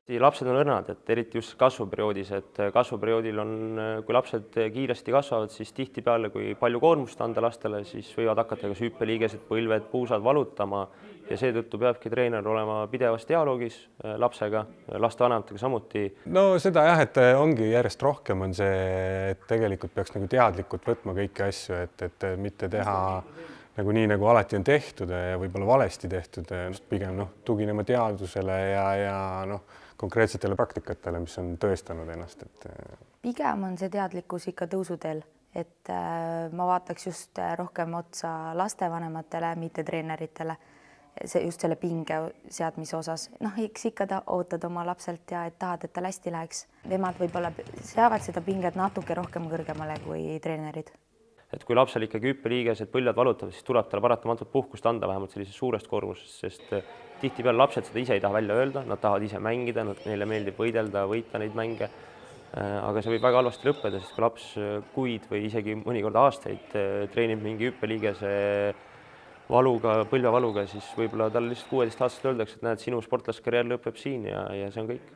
Lapsed on õrnad, et eriti just kasvuperioodis, et kasvuperioodil on, kui lapsed kiiresti kasvavad, siis tihtipeale, kui palju koormust anda lastele, siis võivad hakata kas hüppeliigesed, põlved, puusad valutama ja seetõttu peabki treener olema pidevas dialoogis lapsega, lastevanematega samuti. No seda jah, et ongi järjest rohkem on see, et tegelikult peaks nagu teadlikult võtma kõiki asju, et mitte teha nagu nii, nagu alati on tehtud ja võib-olla valesti tehtud, pigem tuginema teadusele ja konkreetsetele praktikatele, mis on tõestanud ennast. Pigem on see teadlikkus ikka tõusuteel, et ma vaataks just rohkem otsa lastevanematele, mitte treeneritele, just selle pinge seadmise osas. Eks ikka ootad oma lapselt ja et tahad, et tal hästi läheks. Emad võib-olla seavad seda pinget natuke rohkem kõrgemale kui treenerid. Et kui lapsel ikkagi hüppeliigesed põlved valutavad, siis tuleb talle paratamatult puhkust anda vähemalt sellisest suurest koormusest, sest tihtipeale lapsed seda ise ei taha välja öelda, nad tahavad ise mängida, neile meeldib võidelda, võita neid mänge. Aga see võib väga halvasti lõppeda, sest kui laps kuid või isegi mõnikord aastaid treenib mingi hüppeliigese valuga, põlvevaluga, siis võib-olla tal lihtsalt 16-aastaselt öeldakse, et näed, sinu sportlaskarjäär lõpeb siin ja see on kõik.